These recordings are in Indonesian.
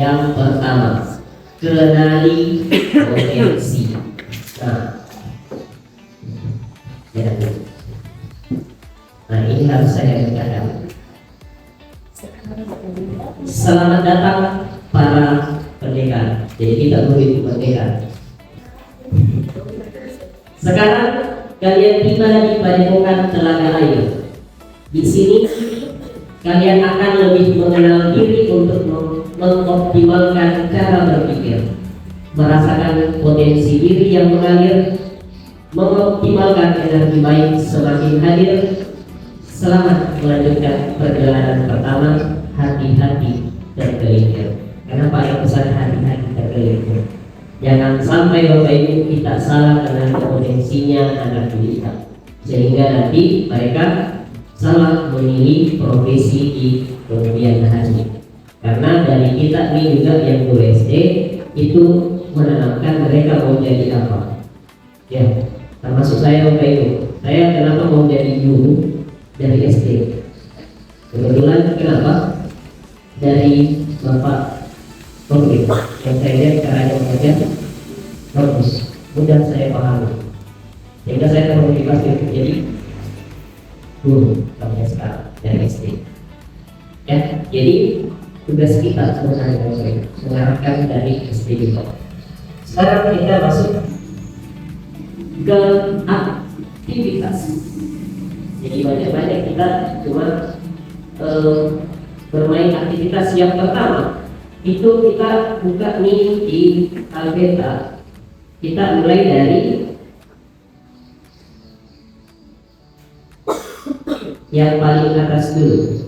Yang pertama, kenali potensi. Nah, ya. Nah, ini harus saya katakan. Selamat datang para pendekar. Jadi kita begitu pendekar. Sekarang kalian tiba di padepokan Telaga Air. Di sini kalian akan lebih mengenal diri untuk mengoptimalkan cara berpikir, merasakan potensi diri yang mengalir, mengoptimalkan energi baik semakin hadir. Selamat melanjutkan perjalanan pertama. Hati-hati tergelincir. Kenapa yang pesan hati-hati tergelincir? Jangan sampai Bapak Ibu kita salah dengan potensinya anak kita, sehingga nanti mereka salah memilih profesi di kemudian hari. Karena dari kita ini juga yang guru SD itu menanamkan mereka mau jadi apa. Ya, termasuk saya Bapak Ibu. Saya kenapa mau jadi guru dari SD? Kebetulan kenapa? Dari Bapak Konkret yang saya lihat caranya bekerja bagus, mudah saya pahami, sehingga saya termotivasi untuk jadi guru sampai sekarang dari SD. Ya, jadi tugas kita sebenarnya mengarahkan dari SD juga. Sekarang kita masuk ke aktivitas. Jadi banyak-banyak kita cuma bermain aktivitas. Yang pertama itu kita buka nih di Alpeta. Kita mulai dari yang paling atas dulu.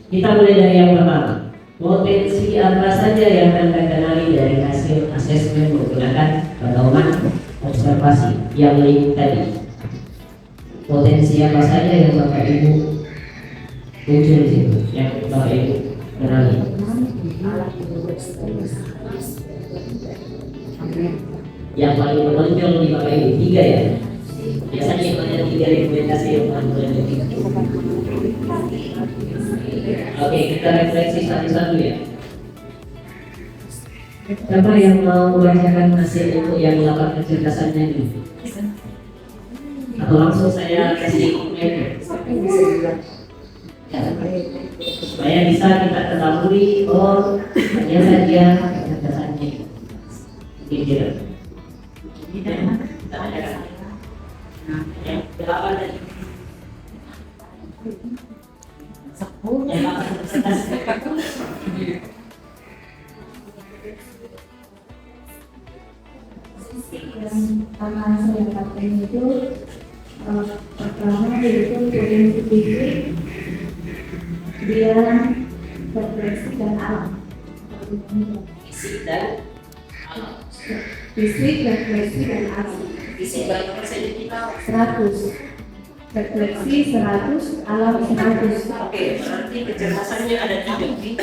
Kita mulai dari yang pertama. Potensi apa saja yang Anda kenali dari hasil asesmen menggunakan pedoman observasi yang link tadi? Potensi apa saja yang Bapak Ibu muncul di situ, yang Bapak Ibu kenali? Yang paling menonjol di Bapak Ibu 3 ya? Biasanya itu ada 3 rekomendasi yang paling menonjol. Oke, kita refleksi satu-satu ya. Siapa yang mau membacakan hasil untuk yang 8 kecerdasannya ini? Atau langsung saya kasih email? Supaya bisa kita ketahui, oh ternyata dia kecerdasannya kira-kira. Kita akan yang 8 tadi. Yang pertama saya dapatkan itu Pertama yaitu potensi fisik, dia refleksi dan alam. Fisik dan Fisik, refleksi dan alam. fisik berapa persen kita? 100. Refleksi 100, alam 100. Oke, berarti kecerdasannya ada 3.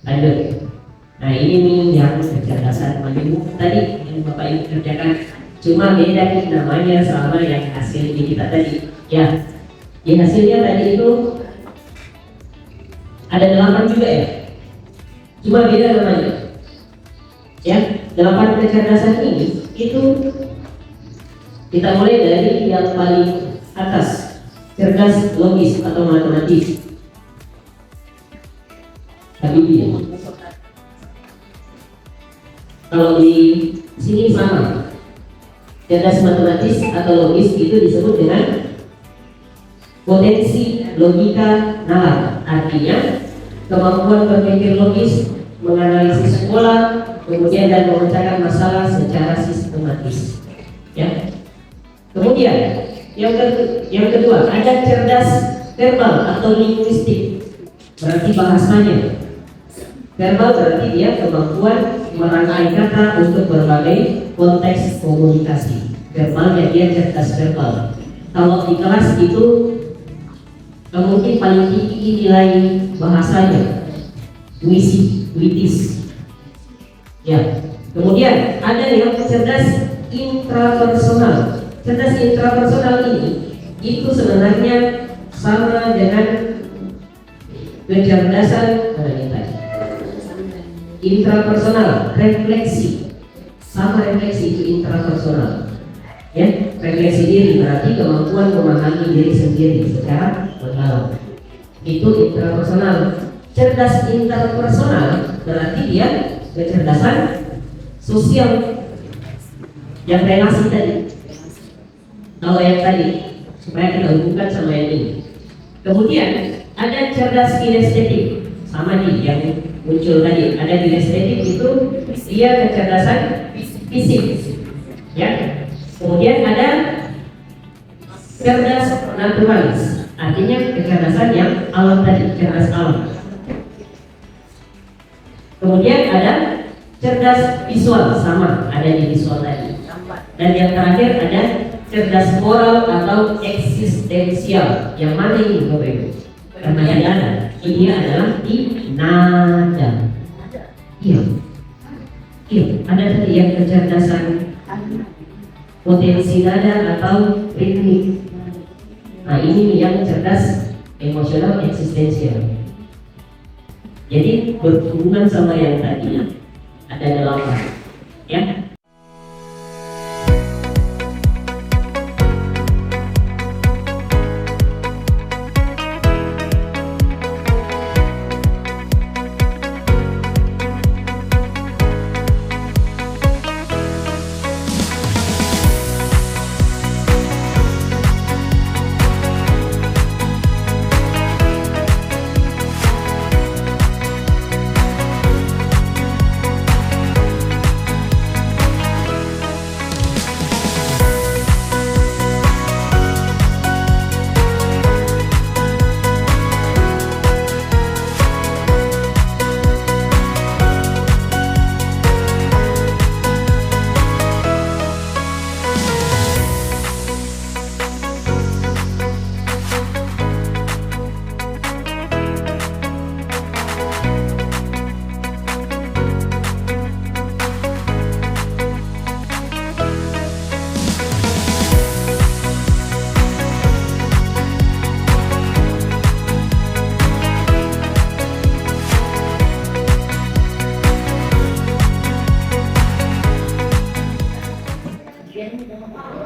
Lanjut. Nah ini nih yang kecerdasan majemuk tadi yang Bapak Ibu kerjakan. Cuma beda nih namanya sama yang hasil di kita tadi. Ya, di hasilnya tadi itu ada 8 juga ya. Cuma beda namanya. Ya, 8 kecerdasan ini itu kita mulai dari yang paling atas, cerdas logis atau matematis. Habibie ya. Kalau di sini sama, cerdas matematis atau logis itu disebut dengan potensi logika nalar. Artinya kemampuan berpikir logis, menganalisis pola, kemudian dan memecahkan masalah secara sistematis. Ya. Kemudian yang kedua ada cerdas verbal atau linguistik, berarti bahasanya. Verbal berarti dia kemampuan merangkai kata untuk berbagai konteks komunikasi. Verbalnya dia cerdas verbal. Kalau di kelas itu mungkin paling tinggi nilai bahasanya, witis. Ya. Kemudian ada yang cerdas intrapersonal. Cerdas intrapersonal ini itu sebenarnya sama dengan kecerdasan intrapersonal, refleksi, sama refleksi itu intrapersonal. Ya, refleksi diri berarti kemampuan memahami diri sendiri secara mendalam. Itu intrapersonal. Cerdas interpersonal berarti dia kecerdasan sosial, yang relasi tadi. Kalau yang tadi supaya kita hubungkan sama yang ini. Kemudian ada cerdas kinestetik, sama nih yang muncul tadi. Ada kinestetik itu dia kecerdasan fisik, ya. Kemudian ada cerdas naturalis, artinya kecerdasan yang alam tadi, cerdas alam. Kemudian ada cerdas visual, sama ada di visual tadi. Dan yang terakhir ada cerdas moral atau eksistensial. Yang mana ini Bapak Ibu? Karena tidak ada. Ini adalah di nada. Iya. Ada tadi yang kecerdasan potensi nada atau ritmik. Nah ini yang cerdas emosional eksistensial. Jadi berhubungan sama yang tadi ada 8, ya.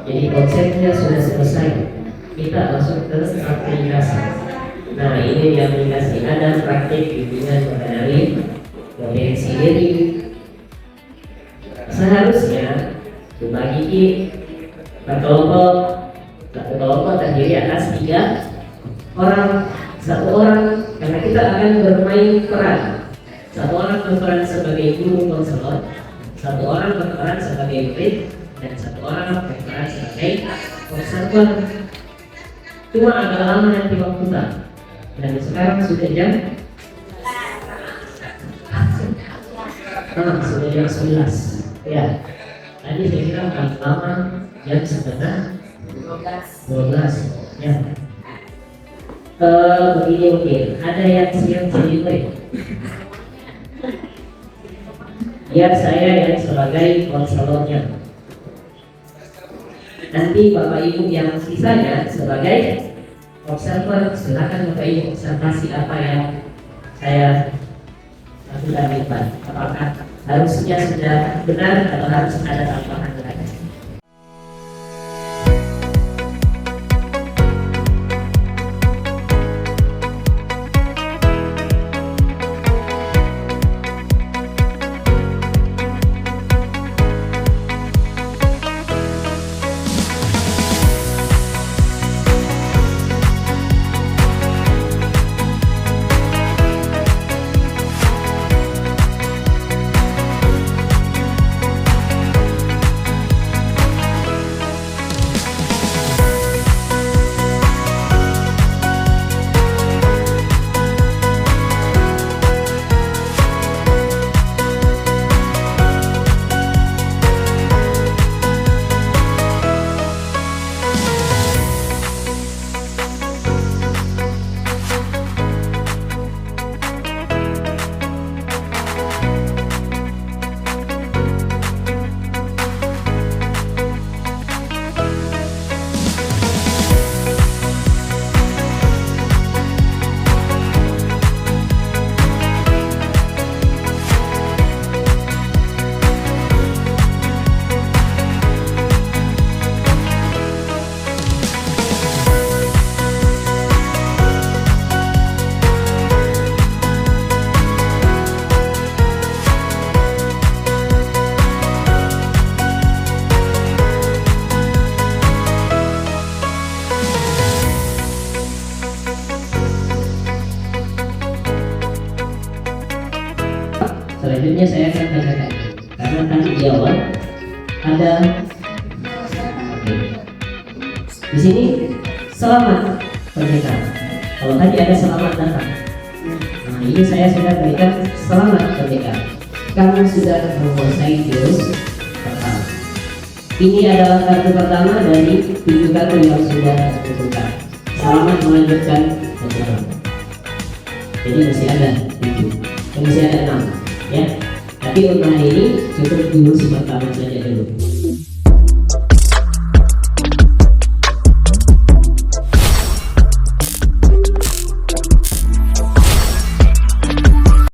Jadi konsepnya sudah selesai, kita langsung ke aplikasi. Nah ini yang aplikasi, ada praktik bimbingan mengenai potensi diri. Seharusnya dibagi berkelompok, satu kelompok terdiri atas 3 orang, 1 orang, karena kita akan bermain peran. 1 orang berperan sebagai guru konselor, 1 orang berperan sebagai murid, dan 1 orang berperan sebagai observer. Cuma agak lama nanti waktunya. Dan sekarang sudah jam sudah jam 11. Ya. Tadi saya kira paling lama jam setengah 12. Ya. Begini mungkin ada yang siap jadi murid. Biar saya yang sebagai konselornya. Nanti Bapak Ibu yang sisanya sebagai observer, silakan Bapak Ibu observasi apa yang saya lakukan. Apakah harusnya sudah benar atau harus ada tambahan lagi? Selanjutnya saya akan bacakan karena tadi di awal ada di sini selamat pernikahan. Kalau tadi ada selamat datang, nah ini saya sudah berikan selamat pernikahan. Kamu sudah menguasai jurus pertama. Ini adalah kartu pertama dari 7 kartu yang sudah ditentukan. Selamat melanjutkan perjalanan. Jadi masih ada 7, masih ada 6. Ya, tapi untuk hari ini cukup dulu pertama saja dulu.